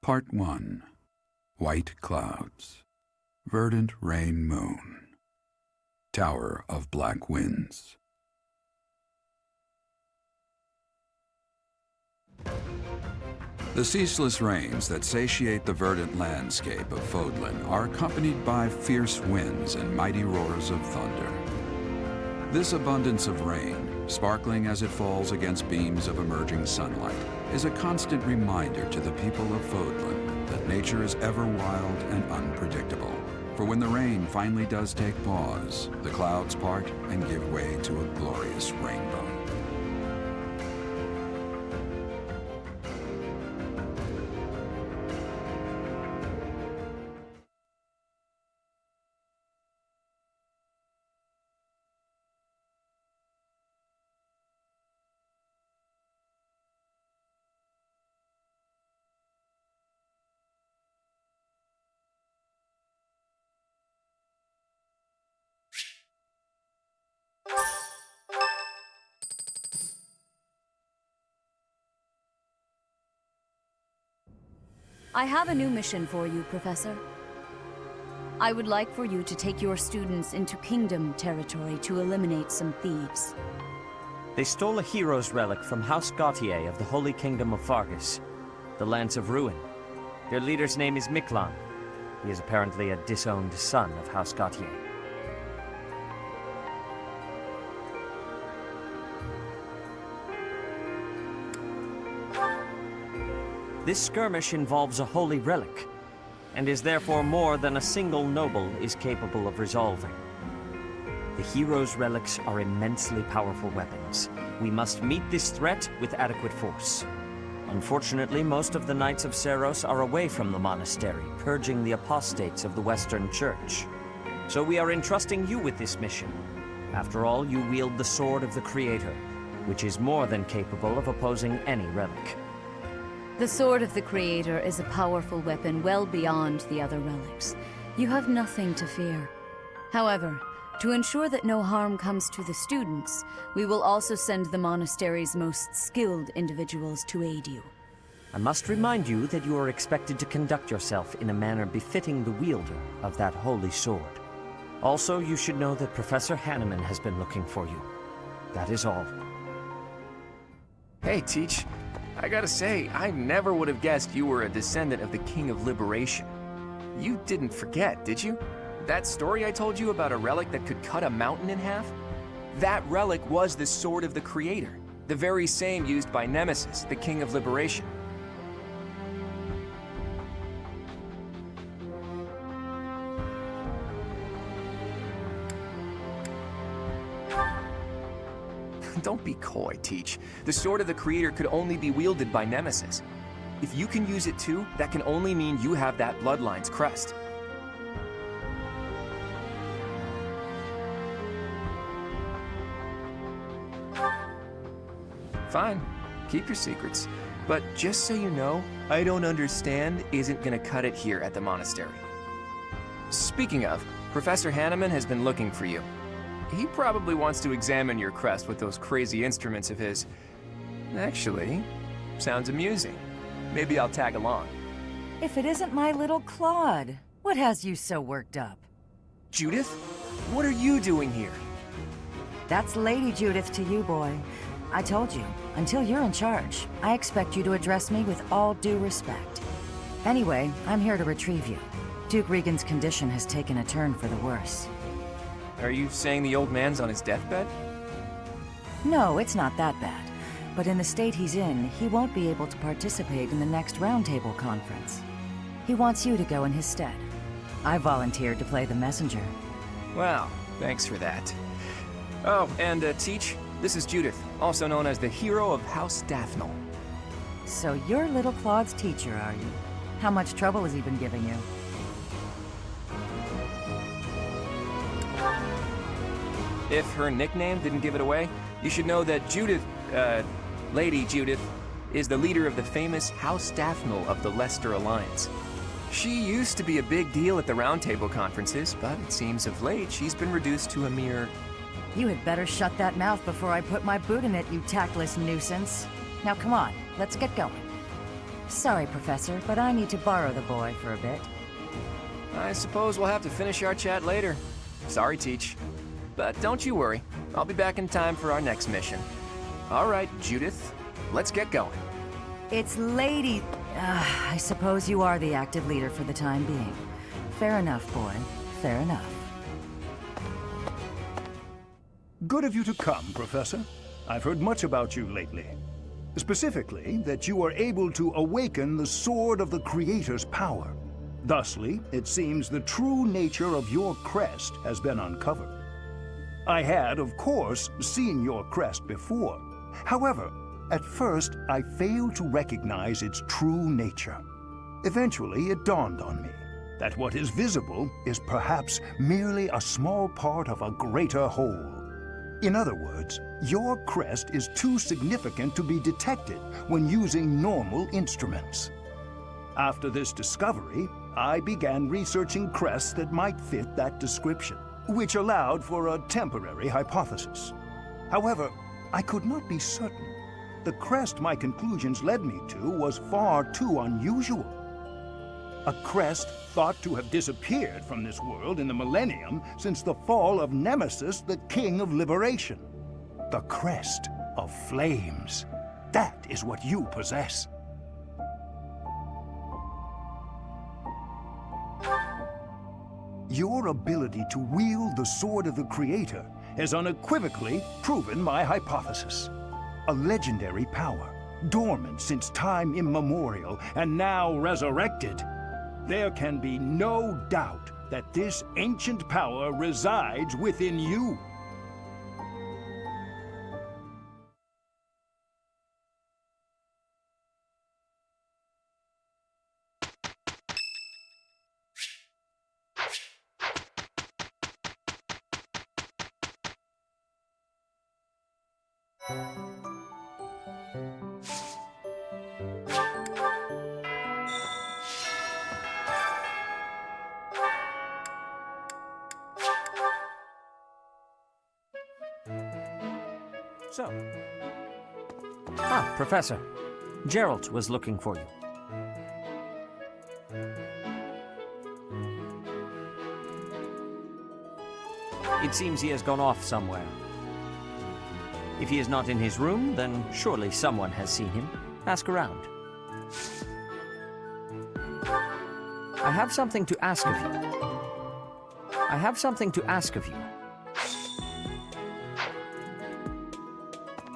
Part 1. White Clouds. Verdant Rain Moon. Tower of Black Winds. The ceaseless rains that satiate the verdant landscape of Fodlan are accompanied by fierce winds and mighty roars of thunder. This abundance of rain, sparkling as it falls against beams of emerging sunlight, is a constant reminder to the people of Fodlan that nature is ever wild and unpredictable. For when the rain finally does take pause, the clouds part and give way to a glorious rainbow. I have a new mission for you, Professor. I would like for you to take your students into Kingdom territory to eliminate some thieves. They stole a hero's relic from House Gautier of the Holy Kingdom of Fargus, the Lance of Ruin. Their leader's name is Miklan. He is apparently a disowned son of House Gautier. This skirmish involves a holy relic, and is therefore more than a single noble is capable of resolving. The hero's relics are immensely powerful weapons. We must meet this threat with adequate force. Unfortunately, most of the Knights of Seiros are away from the monastery, purging the apostates of the Western Church. So we are entrusting you with this mission. After all, you wield the Sword of the Creator, which is more than capable of opposing any relic. The Sword of the Creator is a powerful weapon well beyond the other relics. You have nothing to fear. However, to ensure that no harm comes to the students, we will also send the monastery's most skilled individuals to aid you. I must remind you that you are expected to conduct yourself in a manner befitting the wielder of that holy sword. Also, you should know that Professor Hanneman has been looking for you. That is all. Hey, Teach. I gotta say, I never would have guessed you were a descendant of the King of Liberation. You didn't forget, did you? That story I told you about a relic that could cut a mountain in half? That relic was the Sword of the Creator, the very same used by Nemesis, the King of Liberation. Don't be coy, Teach. The Sword of the Creator could only be wielded by Nemesis. If you can use it too, that can only mean you have that bloodline's crest. Fine, keep your secrets. But just so you know, I don't understand isn't gonna cut it here at the monastery. Speaking of, Professor Hanneman has been looking for you. He probably wants to examine your crest with those crazy instruments of his. Actually, sounds amusing. Maybe I'll tag along. If it isn't my little Claude, what has you so worked up? Judith? What are you doing here? That's Lady Judith to you, boy. I told you, until you're in charge, I expect you to address me with all due respect. Anyway, I'm here to retrieve you. Duke Regan's condition has taken a turn for the worse. Are you saying the old man's on his deathbed? No, it's not that bad. But in the state he's in, he won't be able to participate in the next Roundtable conference. He wants you to go in his stead. I volunteered to play the messenger. Well, thanks for that. Oh, and Teach, this is Judith, also known as the hero of House Dathnel. So you're little Claude's teacher, are you? How much trouble has he been giving you? If her nickname didn't give it away, you should know that Judith, Lady Judith, is the leader of the famous House Dathnel of the Leicester Alliance. She used to be a big deal at the Roundtable conferences, but it seems of late she's been reduced to a mere... You had better shut that mouth before I put my boot in it, you tactless nuisance. Now come on, let's get going. Sorry, Professor, but I need to borrow the boy for a bit. I suppose we'll have to finish our chat later. Sorry, Teach. But don't you worry. I'll be back in time for our next mission. All right, Judith. Let's get going. It's Lady... I suppose you are the active leader for the time being. Fair enough, boy. Fair enough. Good of you to come, Professor. I've heard much about you lately. Specifically, that you are able to awaken the Sword of the Creator's power. Thusly, it seems the true nature of your crest has been uncovered. I had, of course, seen your crest before. However, at first, I failed to recognize its true nature. Eventually, it dawned on me that what is visible is perhaps merely a small part of a greater whole. In other words, your crest is too significant to be detected when using normal instruments. After this discovery, I began researching crests that might fit that description, which allowed for a temporary hypothesis. However, I could not be certain. The crest my conclusions led me to was far too unusual. A crest thought to have disappeared from this world in the millennium since the fall of Nemesis, the King of Liberation. The crest of flames. That is what you possess. Your ability to wield the Sword of the Creator has unequivocally proven my hypothesis. A legendary power, dormant since time immemorial and now resurrected. There can be no doubt that this ancient power resides within you. So. Professor. Geralt was looking for you. It seems he has gone off somewhere. If he is not in his room, then surely someone has seen him. Ask around. I have something to ask of you. I have something to ask of you.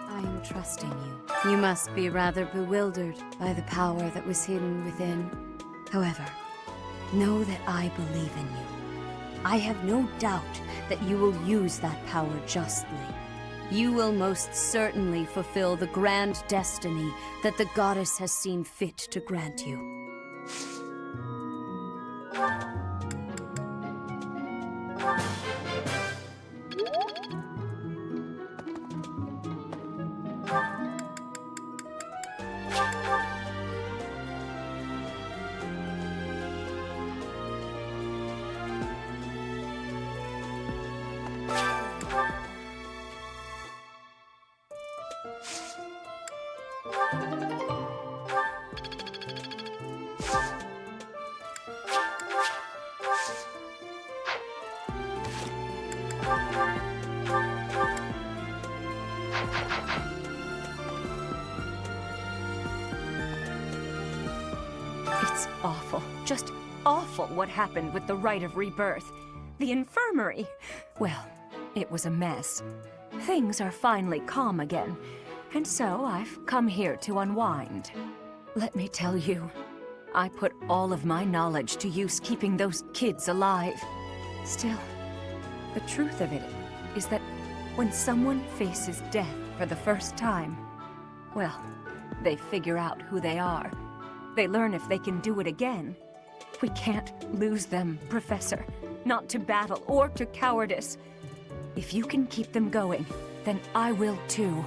I am trusting you. You must be rather bewildered by the power that was hidden within. However, know that I believe in you. I have no doubt that you will use that power justly. You will most certainly fulfill the grand destiny that the goddess has seen fit to grant you. It's awful. Just awful what happened with the rite of rebirth. The infirmary. Well, it was a mess. Things are finally calm again, and so I've come here to unwind. Let me tell you, I put all of my knowledge to use keeping those kids alive. Still, the truth of it is that when someone faces death for the first time, well, they figure out who they are. They learn if they can do it again. We can't lose them, Professor. Not to battle or to cowardice. If you can keep them going, then I will too.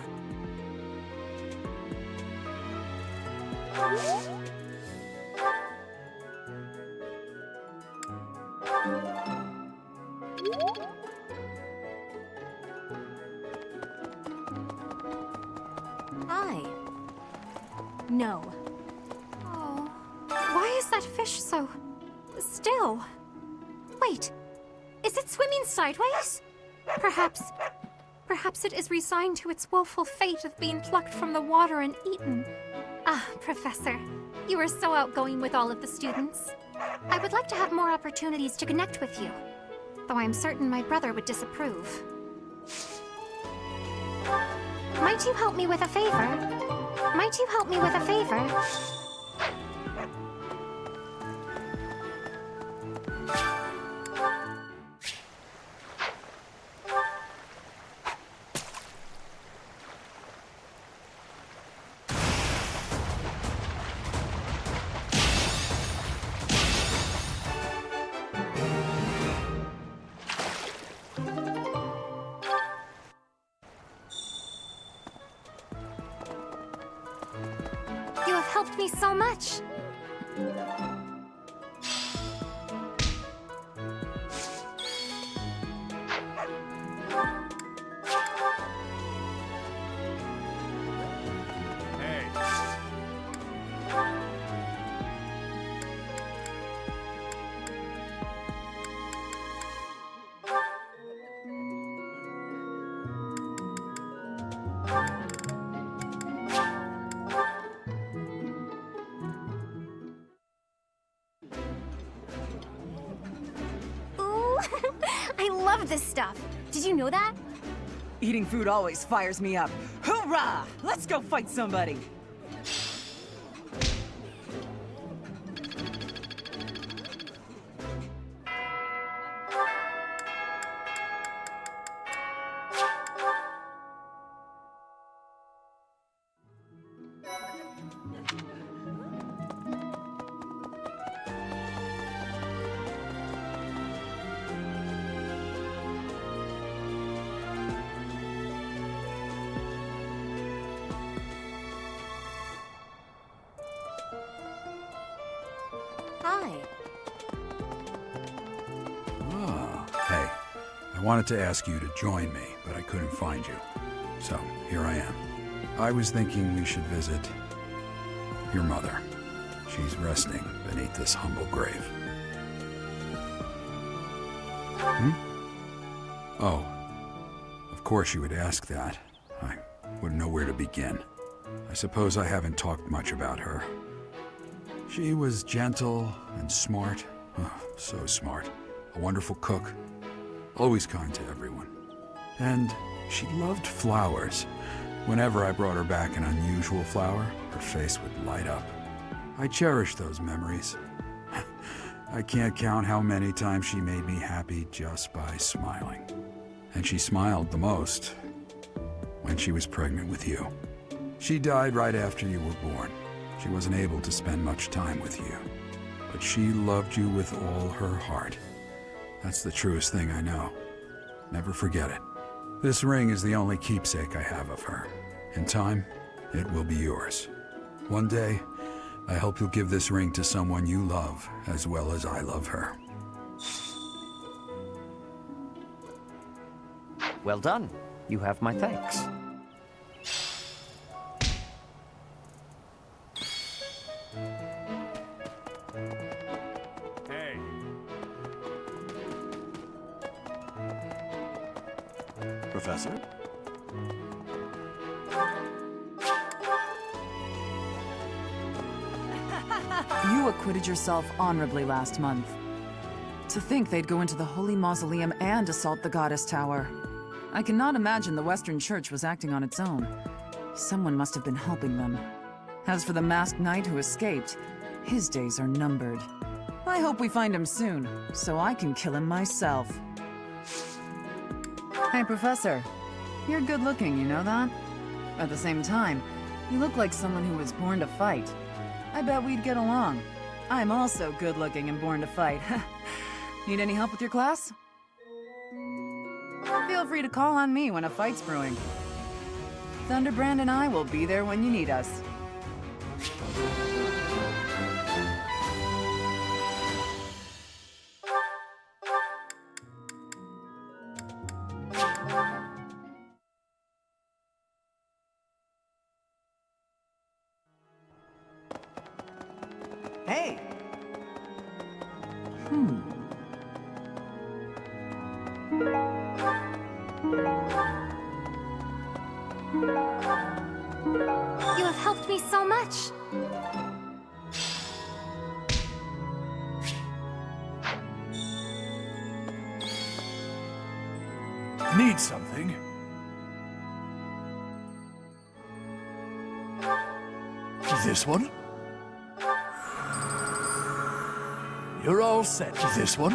Hi. No. that fish so still? Wait, is it swimming sideways? Perhaps it is resigned to its woeful fate of being plucked from the water and eaten. Ah, Professor, you are so outgoing with all of the students. I would like to have more opportunities to connect with you, though I am certain my brother would disapprove. Might you help me with a favor? Might you help me with a favor? You have helped me so much. Ooh, I love this stuff. Did you know that? Eating food always fires me up. Hoorah! Let's go fight somebody! Hi. Ah, hey. I wanted to ask you to join me, but I couldn't find you. So, here I am. I was thinking we should visit your mother. She's resting beneath this humble grave. Hmm? Oh, of course you would ask that. I wouldn't know where to begin. I suppose I haven't talked much about her. She was gentle and smart. Oh, so smart. A wonderful cook. Always kind to everyone. And she loved flowers. Whenever I brought her back an unusual flower, her face would light up. I cherish those memories. I can't count how many times she made me happy just by smiling. And she smiled the most when she was pregnant with you. She died right after you were born. She wasn't able to spend much time with you, but she loved you with all her heart. That's the truest thing I know. Never forget it. This ring is the only keepsake I have of her. In time, it will be yours. One day, I hope you'll give this ring to someone you love as well as I love her. Well done. You have my thanks. Professor? You acquitted yourself honorably last month. To think they'd go into the Holy Mausoleum and assault the Goddess Tower. I cannot imagine the Western Church was acting on its own. Someone must have been helping them. As for the masked knight who escaped, his days are numbered. I hope we find him soon, so I can kill him myself. Hey, Professor. You're good looking, you know that? At the same time, you look like someone who was born to fight. I bet we'd get along. I'm also good looking and born to fight. Need any help with your class? Feel free to call on me when a fight's brewing. Thunderbrand and I will be there when you need us. Hey, You have helped me so much. Need something? This one? You're all set. This one?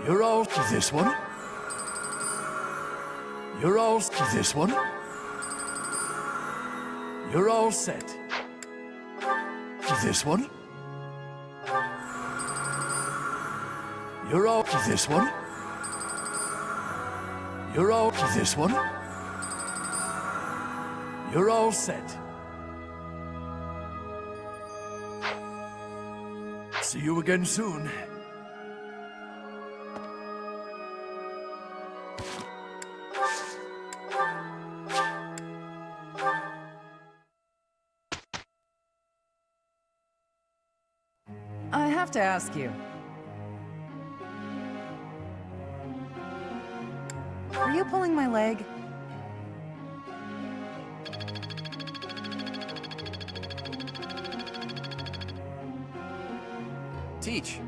You're all... This one? You're all... This one? You're all set. This one? You're all... This one? You're all... This one? You're all set. See you again soon. I have to ask you. Are you pulling my leg? Teach.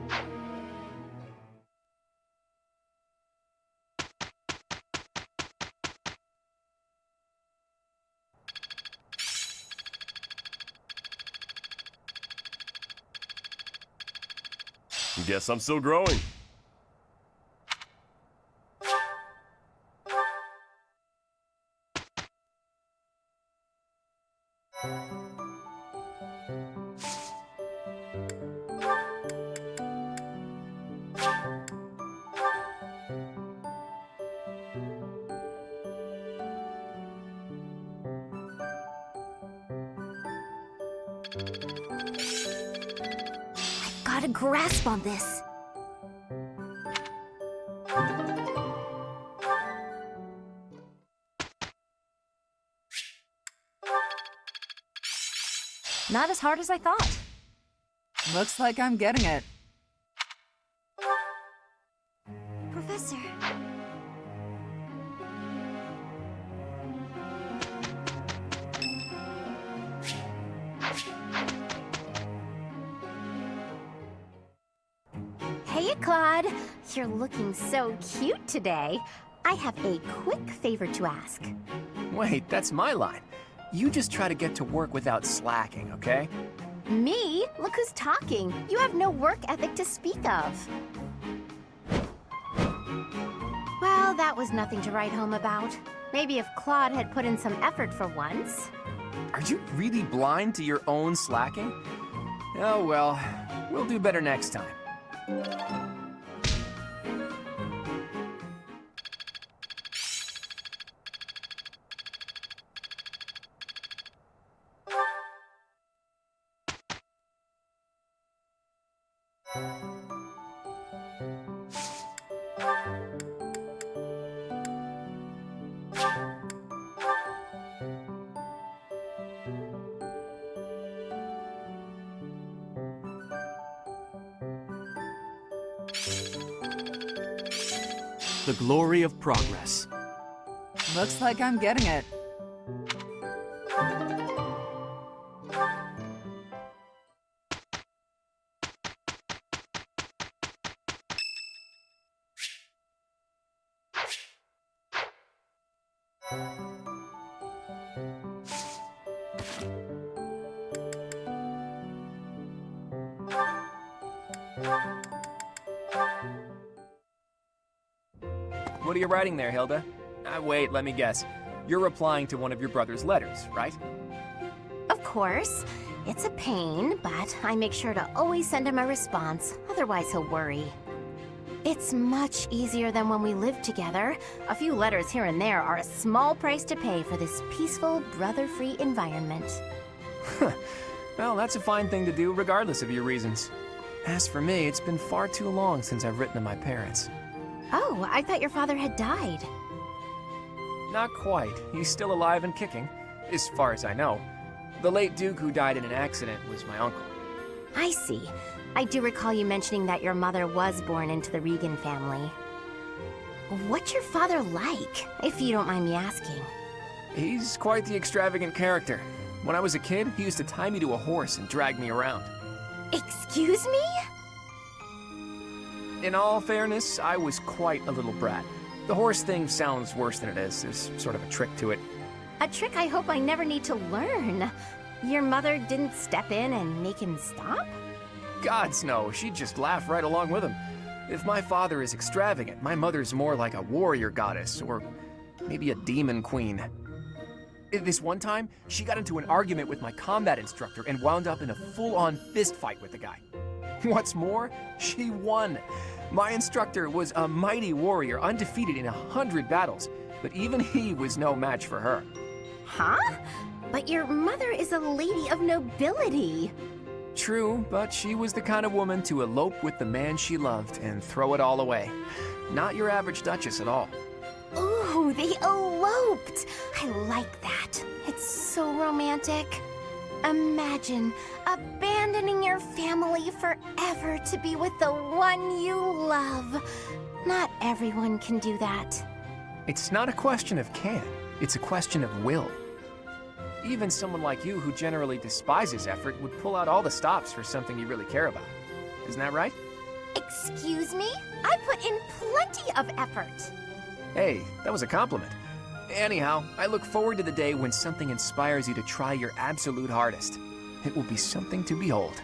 Guess I'm still growing. Got a grasp on this. Not as hard as I thought. Looks like I'm getting it. Professor. Hey, Claude. You're looking so cute today. I have a quick favor to ask. Wait, that's my line. You just try to get to work without slacking, okay? Me? Look who's talking. You have no work ethic to speak of. Well, that was nothing to write home about. Maybe if Claude had put in some effort for once. Are you really blind to your own slacking? Oh well, we'll do better next time. The glory of progress. Looks like I'm getting it. What are you writing there, Hilda? Wait, let me guess. You're replying to one of your brother's letters, right? Of course. It's a pain, but I make sure to always send him a response. Otherwise, he'll worry. It's much easier than when we lived together. A few letters here and there are a small price to pay for this peaceful, brother-free environment. Well, that's a fine thing to do regardless of your reasons. As for me, it's been far too long since I've written to my parents. Oh, I thought your father had died. Not quite. He's still alive and kicking, as far as I know. The late Duke who died in an accident was my uncle. I see. I do recall you mentioning that your mother was born into the Regan family. What's your father like, if you don't mind me asking? He's quite the extravagant character. When I was a kid, he used to tie me to a horse and drag me around. Excuse me? In all fairness, I was quite a little brat. The horse thing sounds worse than it is. There's sort of a trick to it. A trick I hope I never need to learn. Your mother didn't step in and make him stop? Gods no, she'd just laugh right along with him. If my father is extravagant, my mother's more like a warrior goddess, or maybe a demon queen. This one time, she got into an argument with my combat instructor and wound up in a full-on fist fight with the guy. What's more, she won. My instructor was a mighty warrior, undefeated in 100 battles, but even he was no match for her. Huh? But your mother is a lady of nobility. True, but she was the kind of woman to elope with the man she loved and throw it all away. Not your average duchess at all. Ooh, they eloped! I like that. It's so romantic. Imagine abandoning your family forever to be with the one you love. Not everyone can do that. It's not a question of can, it's a question of will. Even someone like you who generally despises effort would pull out all the stops for something you really care about. Isn't that right? Excuse me? I put in plenty of effort. Hey, that was a compliment. Anyhow, I look forward to the day when something inspires you to try your absolute hardest. It will be something to behold.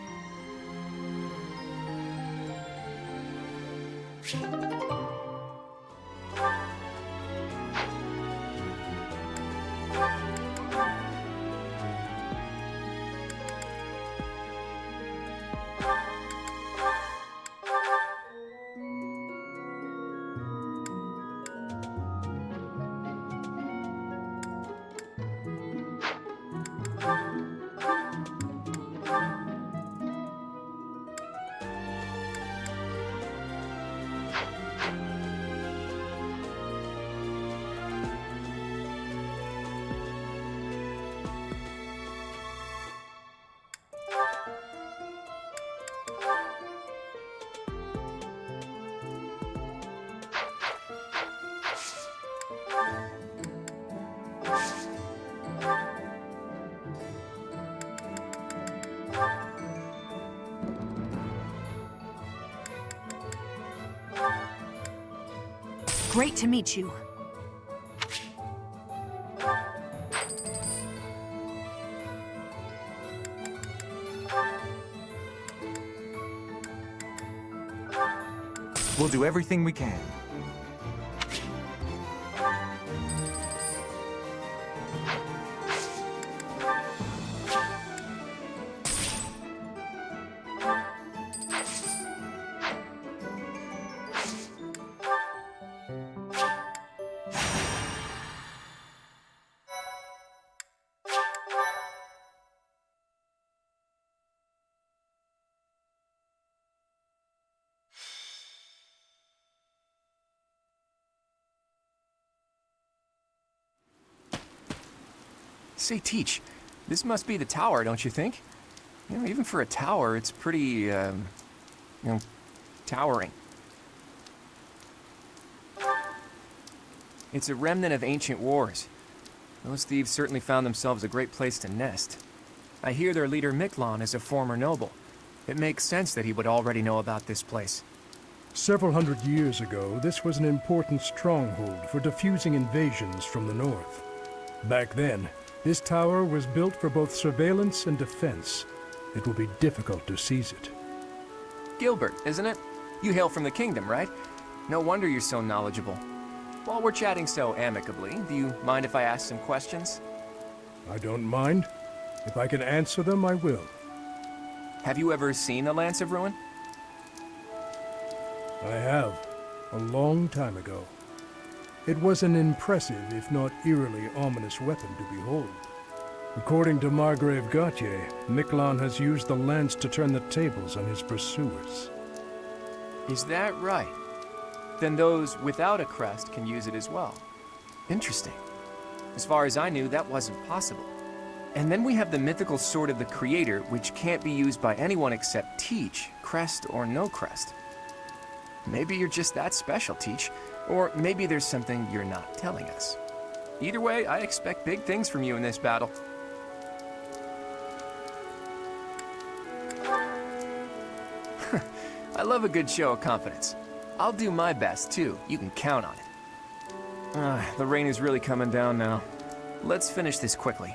Great to meet you. We'll do everything we can. Say, Teach, this must be the tower, don't you think? You know, even for a tower, it's pretty, towering. It's a remnant of ancient wars. Those thieves certainly found themselves a great place to nest. I hear their leader Miklon is a former noble. It makes sense that he would already know about this place. Several hundred years ago, this was an important stronghold for diffusing invasions from the north. Back then, this tower was built for both surveillance and defense. It will be difficult to seize it. Gilbert, isn't it? You hail from the kingdom, right? No wonder you're so knowledgeable. While we're chatting so amicably, do you mind if I ask some questions? I don't mind. If I can answer them, I will. Have you ever seen the Lance of Ruin? I have, a long time ago. It was an impressive, if not eerily ominous weapon to behold. According to Margrave Gautier, Miklon has used the lance to turn the tables on his pursuers. Is that right? Then those without a crest can use it as well. Interesting. As far as I knew, that wasn't possible. And then we have the mythical Sword of the Creator, which can't be used by anyone except Teach, crest or no crest. Maybe you're just that special, Teach. Or maybe there's something you're not telling us. Either way, I expect big things from you in this battle. I love a good show of confidence. I'll do my best, too. You can count on it. The rain is really coming down now. Let's finish this quickly.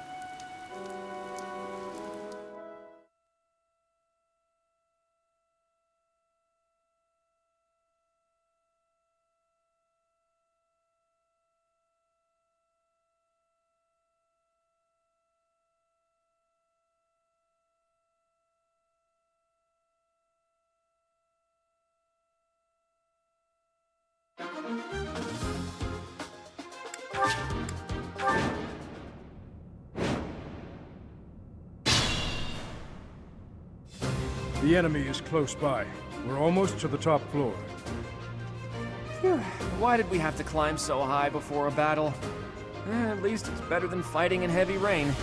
The enemy is close by. We're almost to the top floor. Phew. Why did we have to climb so high before a battle? At least it's better than fighting in heavy rain.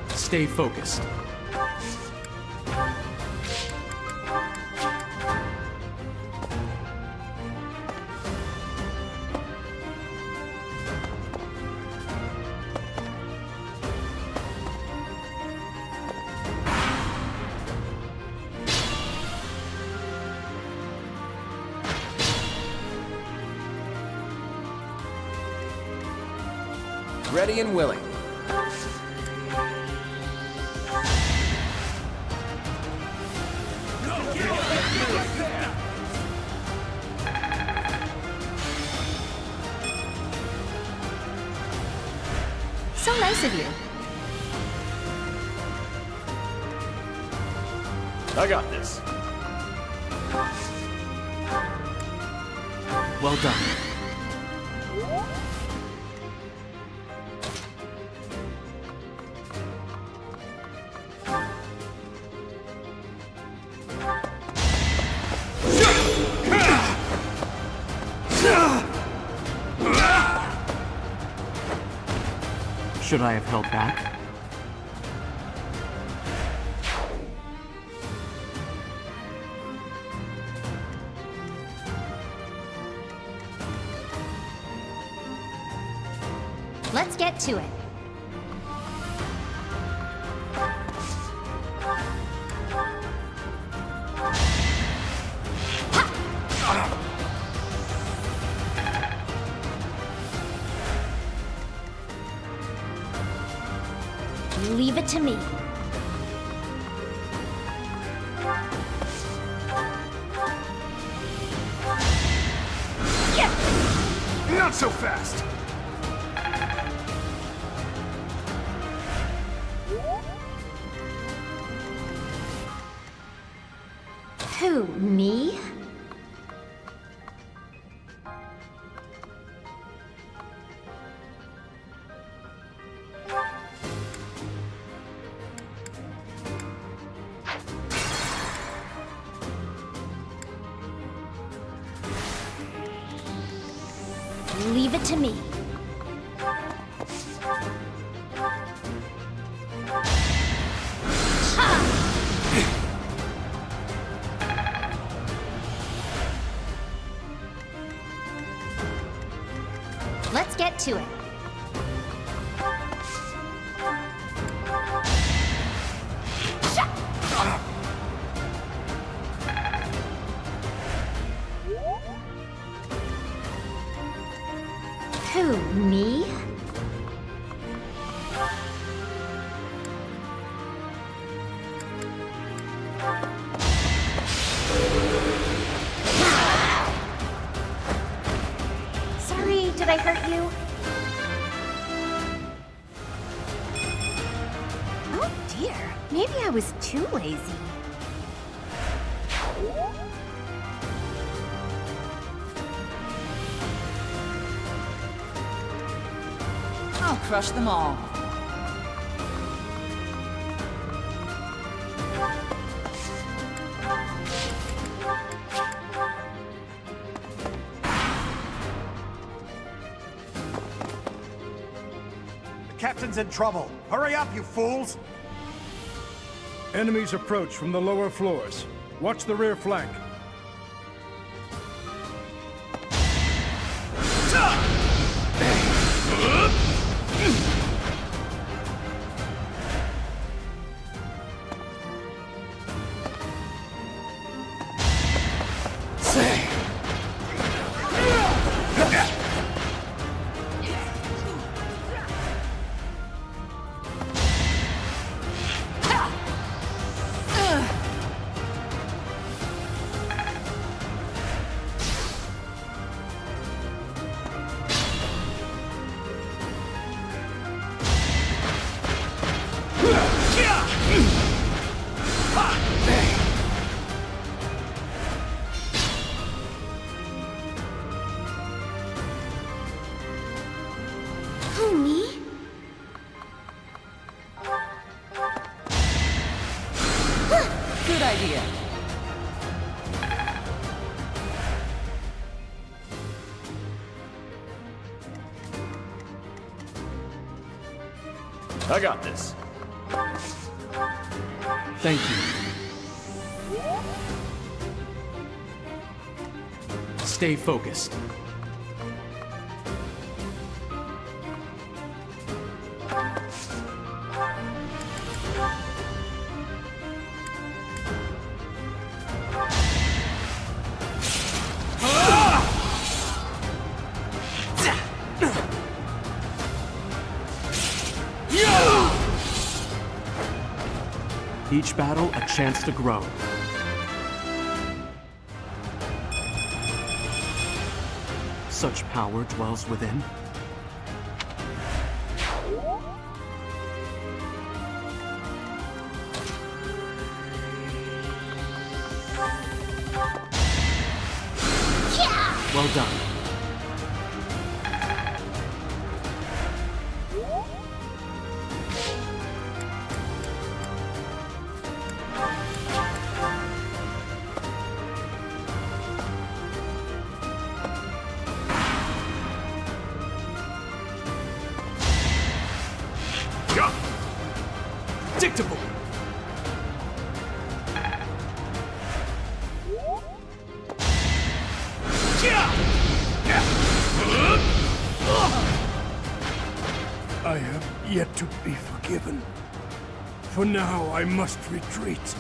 Stay focused. Ready and willing. So nice of you. I got this. Well done. Should I have held back? Let's get to it. Leave it to me. Not so fast! Who, me? Leave it to me. Let's get to it. Who, me? Sorry, did I hurt you? Oh dear, maybe I was too lazy. I'll crush them all. captain's in trouble. Hurry up, you fools! Enemies approach from the lower floors. Watch the rear flank. Who, me? Good idea. I got this. Thank you. Stay focused. Each battle a chance to grow. Such power dwells within. Well done. Predictable. I have yet to be forgiven. For now, I must retreat.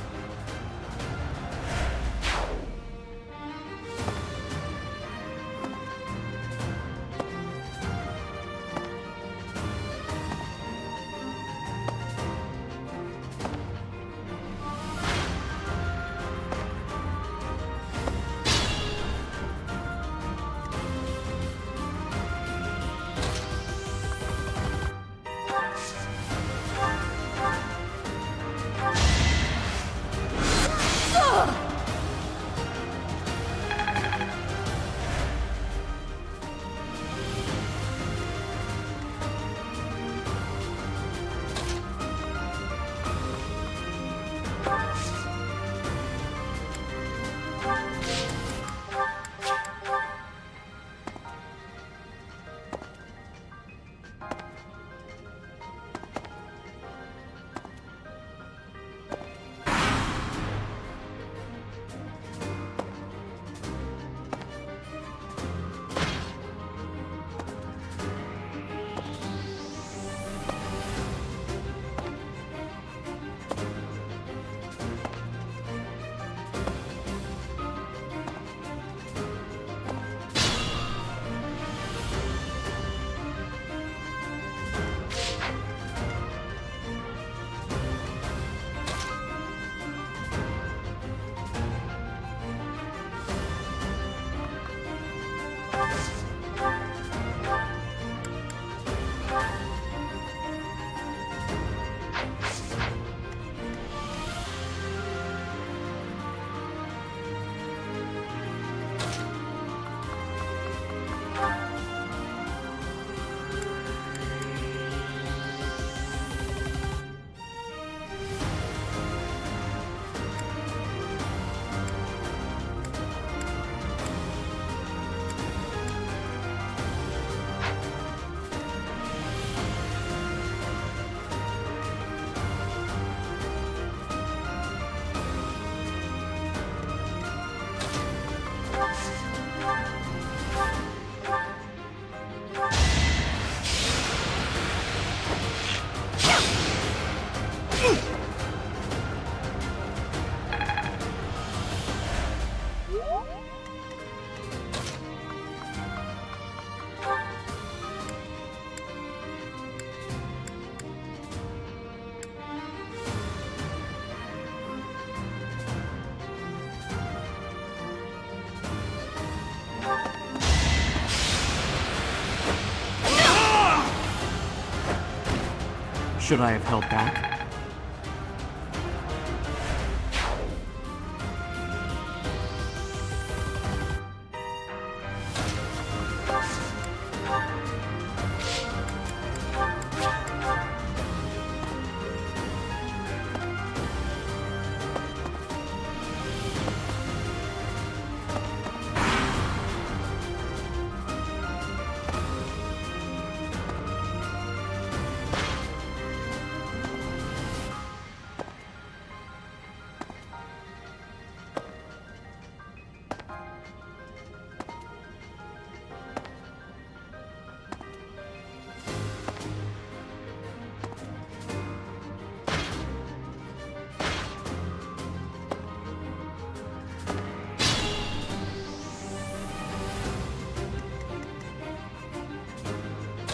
Should I have held back?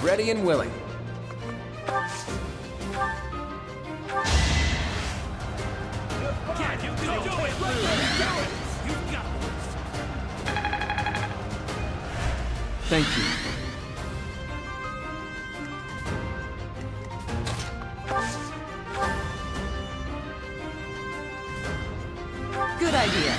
Ready and willing. Thank you. Good idea.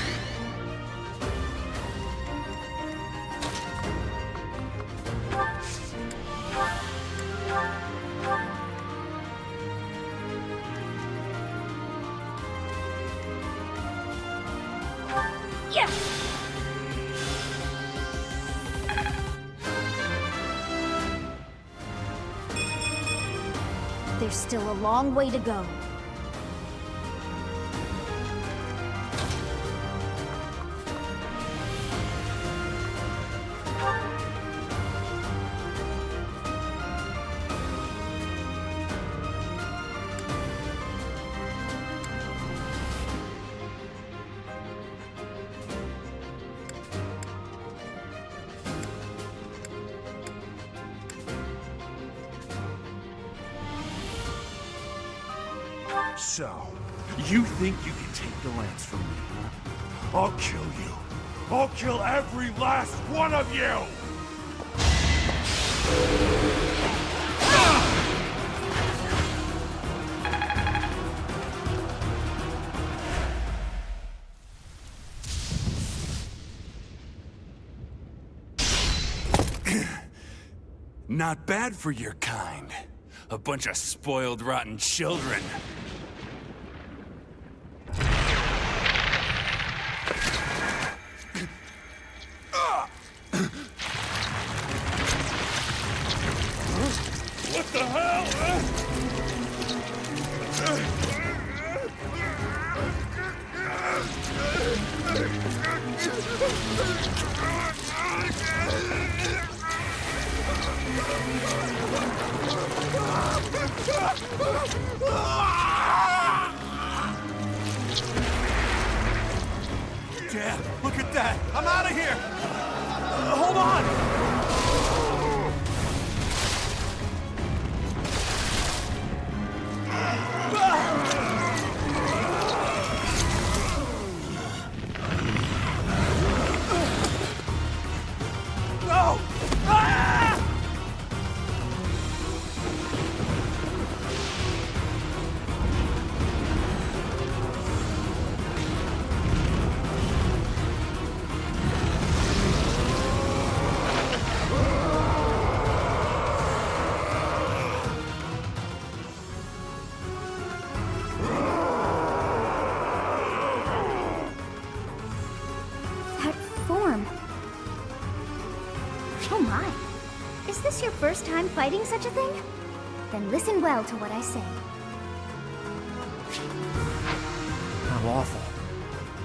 There's still a long way to go. So, you think you can take the lance from me, huh? I'll kill you. I'll kill every last one of you! Not bad for your kind. A bunch of spoiled, rotten children. What the hell? Dad, look at that! I'm out of here! Hold on! No! Ah! That form. Oh my. Is this your first time fighting such a thing? Then listen well to what I say. How awful.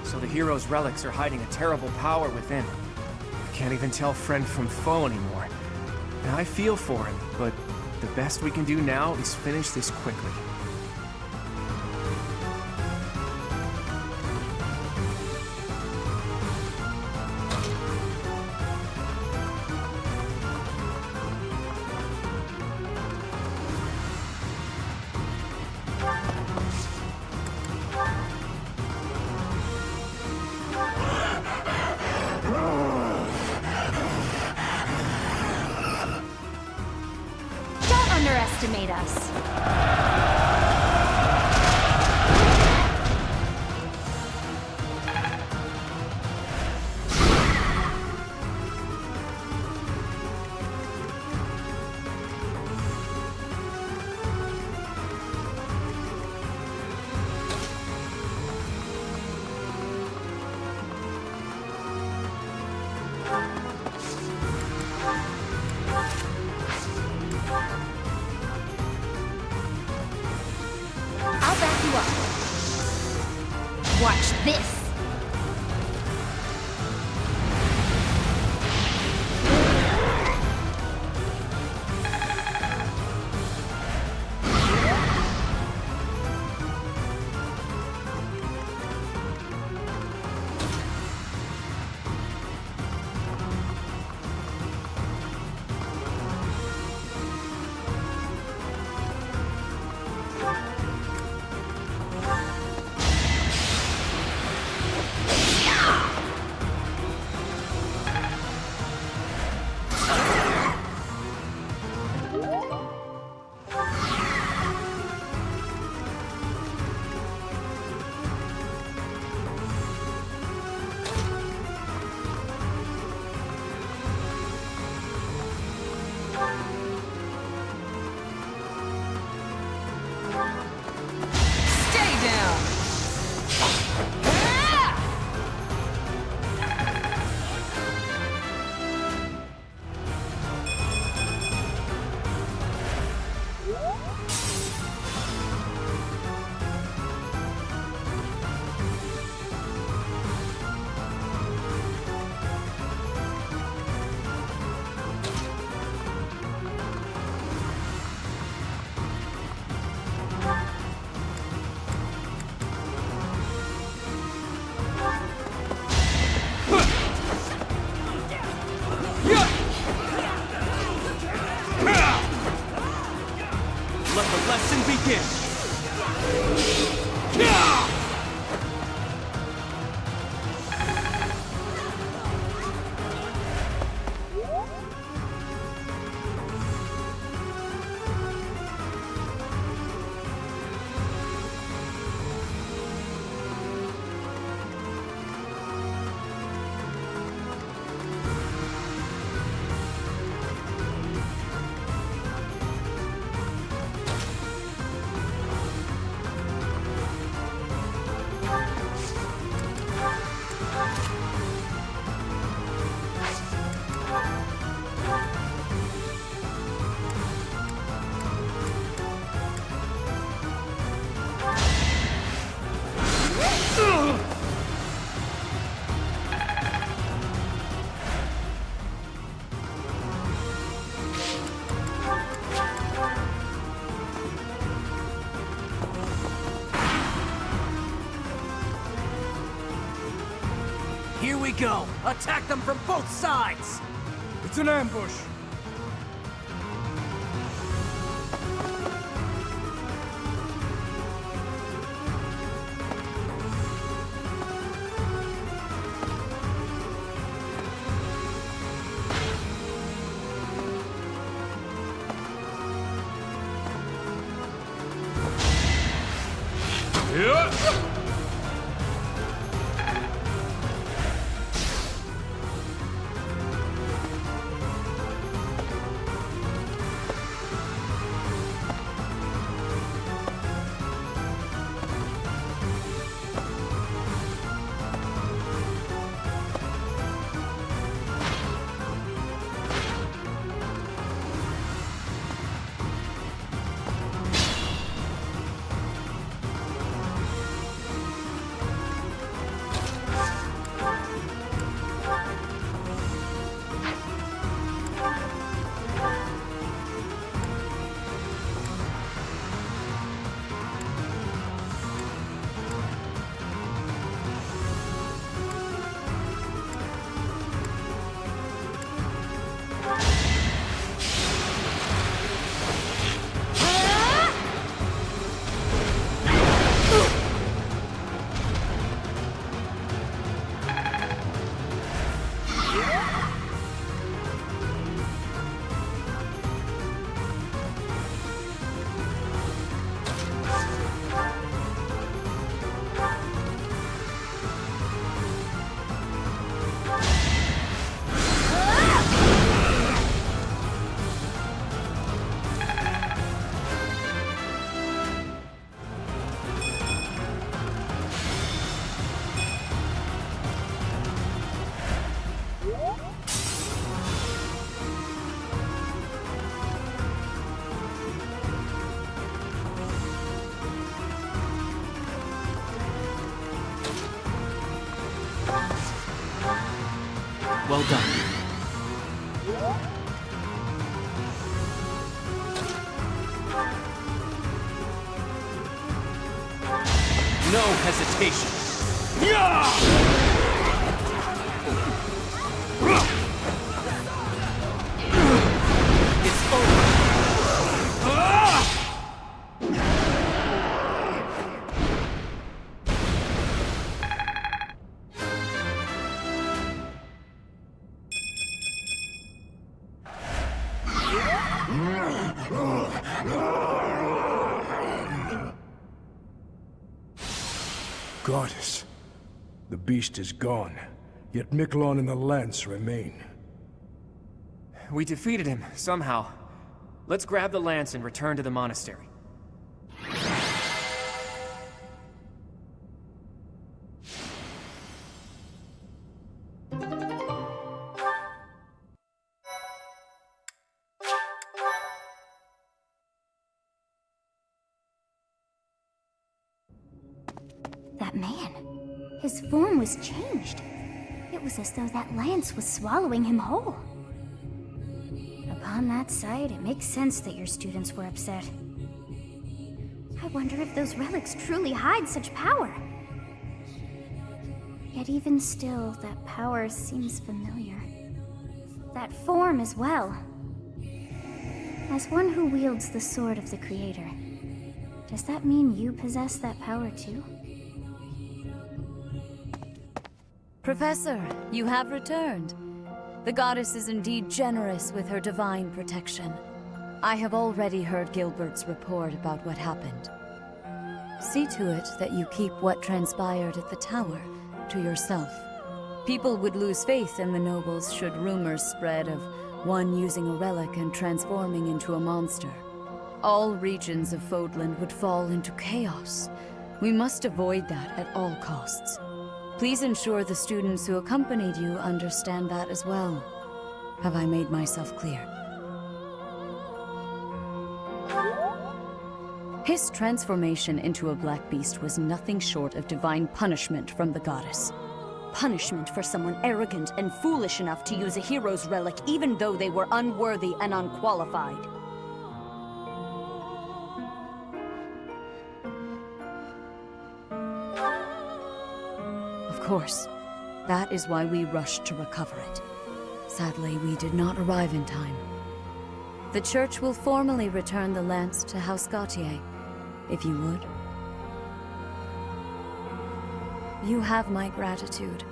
So the hero's relics are hiding a terrible power within. I can't even tell friend from foe anymore. And I feel for him, but the best we can do now is finish this quickly. Don't underestimate us. this. Here we go! Attack them from both sides! It's an ambush! Well done. No hesitation. It's over. Goddess, the beast is gone, yet Miklon and the lance remain. We defeated him, somehow. Let's grab the lance and return to the monastery. That man, his form was changed. It was as though that lance was swallowing him whole. Upon that sight, it makes sense that your students were upset. I wonder if those relics truly hide such power. Yet even still, that power seems familiar. That form as well. As one who wields the sword of the Creator, does that mean you possess that power too? Professor, you have returned. The goddess is indeed generous with her divine protection. I have already heard Gilbert's report about what happened. See to it that you keep what transpired at the tower to yourself. People would lose faith in the nobles should rumors spread of one using a relic and transforming into a monster. All regions of Fodlan would fall into chaos. We must avoid that at all costs. Please ensure the students who accompanied you understand that as well. Have I made myself clear? His transformation into a black beast was nothing short of divine punishment from the goddess. Punishment for someone arrogant and foolish enough to use a hero's relic even though they were unworthy and unqualified. Of course. That is why we rushed to recover it. Sadly, we did not arrive in time. The church will formally return the lance to House Gautier, if you would. You have my gratitude.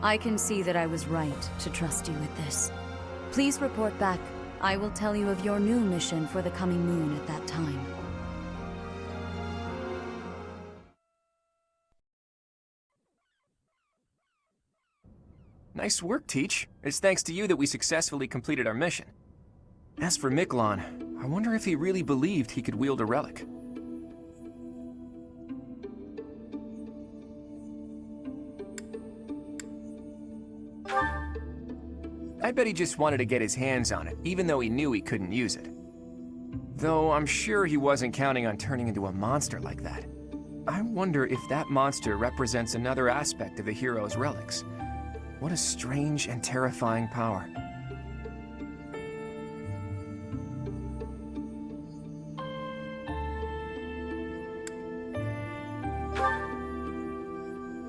I can see that I was right to trust you with this. Please report back. I will tell you of your new mission for the coming moon at that time. Nice work, Teach. It's thanks to you that we successfully completed our mission. As for Miklon, I wonder if he really believed he could wield a relic. I bet he just wanted to get his hands on it, even though he knew he couldn't use it. Though I'm sure he wasn't counting on turning into a monster like that. I wonder if that monster represents another aspect of the hero's relics. What a strange and terrifying power.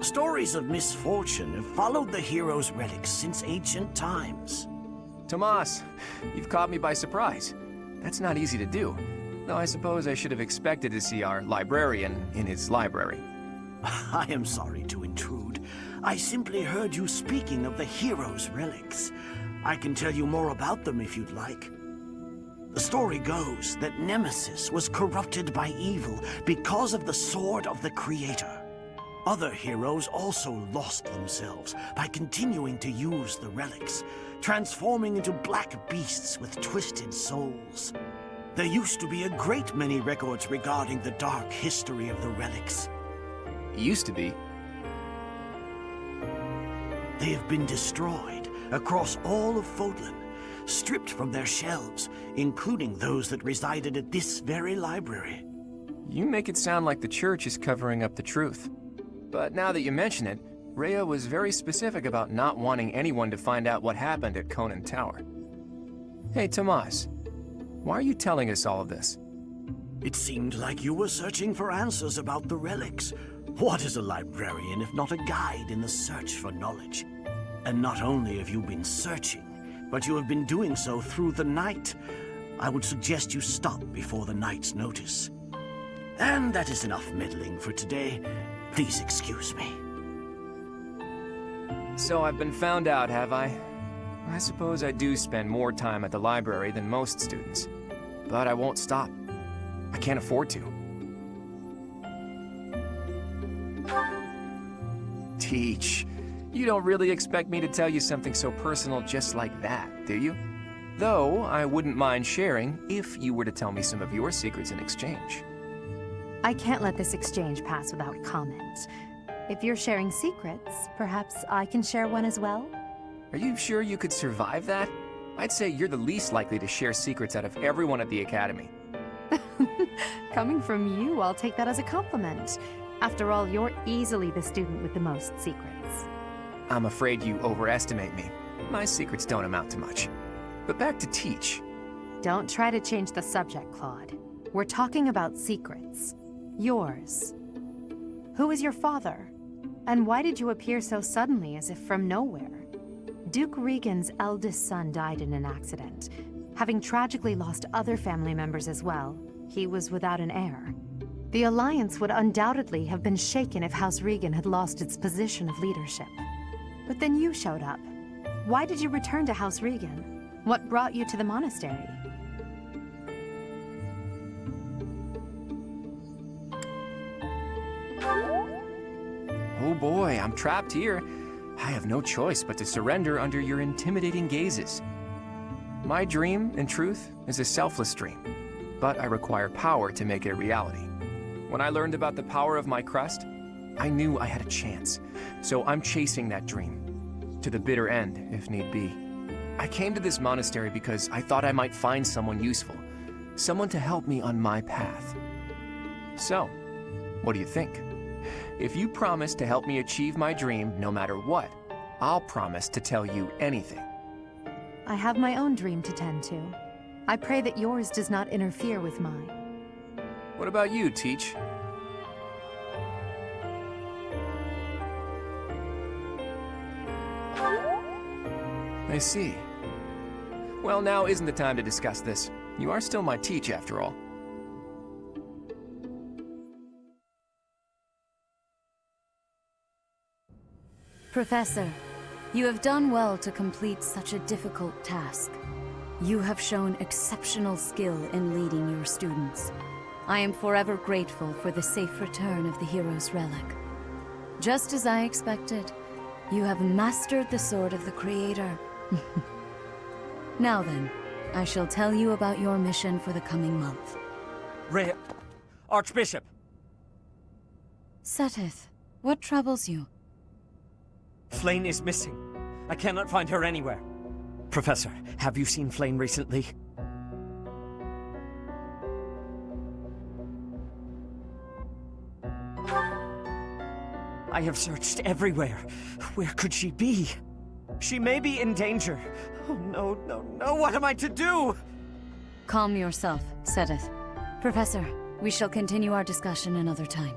Stories of misfortune have followed the hero's relics since ancient times. Tomas, you've caught me by surprise. That's not easy to do, though I suppose I should have expected to see our librarian in his library. I am sorry to intrude. I simply heard you speaking of the hero's relics. I can tell you more about them if you'd like. The story goes that Nemesis was corrupted by evil because of the sword of the Creator. Other heroes also lost themselves by continuing to use the relics, transforming into black beasts with twisted souls. There used to be a great many records regarding the dark history of the relics. Used to be? They have been destroyed across all of Fodlan, stripped from their shelves, including those that resided at this very library. You make it sound like the church is covering up the truth. But now that you mention it, Rhea was very specific about not wanting anyone to find out what happened at Conan Tower. Hey, Tomas, why are you telling us all of this? It seemed like you were searching for answers about the relics. What is a librarian if not a guide in the search for knowledge? And not only have you been searching, but you have been doing so through the night. I would suggest you stop before the Knight's notice. And that is enough meddling for today. Please excuse me. So I've been found out, have I? I suppose I do spend more time at the library than most students. But I won't stop. I can't afford to. Teach. You don't really expect me to tell you something so personal just like that, do you? Though, I wouldn't mind sharing if you were to tell me some of your secrets in exchange. I can't let this exchange pass without comment. If you're sharing secrets, perhaps I can share one as well? Are you sure you could survive that? I'd say you're the least likely to share secrets out of everyone at the Academy. Coming from you, I'll take that as a compliment. After all, you're easily the student with the most secrets. I'm afraid you overestimate me. My secrets don't amount to much. But back to Teach. Don't try to change the subject, Claude. We're talking about secrets. Yours. Who is your father? And why did you appear so suddenly, as if from nowhere? Duke Regan's eldest son died in an accident. Having tragically lost other family members as well, he was without an heir. The Alliance would undoubtedly have been shaken if House Regan had lost its position of leadership. But then you showed up. Why did you return to House Regan? What brought you to the monastery? Oh boy, I'm trapped here. I have no choice but to surrender under your intimidating gazes. My dream, in truth, is a selfless dream, but I require power to make it a reality. When I learned about the power of my crest, I knew I had a chance, so I'm chasing that dream, to the bitter end, if need be. I came to this monastery because I thought I might find someone useful, someone to help me on my path. So, what do you think? If you promise to help me achieve my dream no matter what, I'll promise to tell you anything. I have my own dream to tend to. I pray that yours does not interfere with mine. What about you, Teach? I see. Well, now isn't the time to discuss this. You are still my Teach, after all. Professor, you have done well to complete such a difficult task. You have shown exceptional skill in leading your students. I am forever grateful for the safe return of the hero's relic. Just as I expected, you have mastered the sword of the Creator. Now then, I shall tell you about your mission for the coming month. Rhea, Archbishop! Seteth, what troubles you? Flayn is missing. I cannot find her anywhere. Professor, have you seen Flayn recently? I have searched everywhere. Where could she be? She may be in danger. Oh no, no, no, what am I to do? Calm yourself, Seteth. Professor, we shall continue our discussion another time.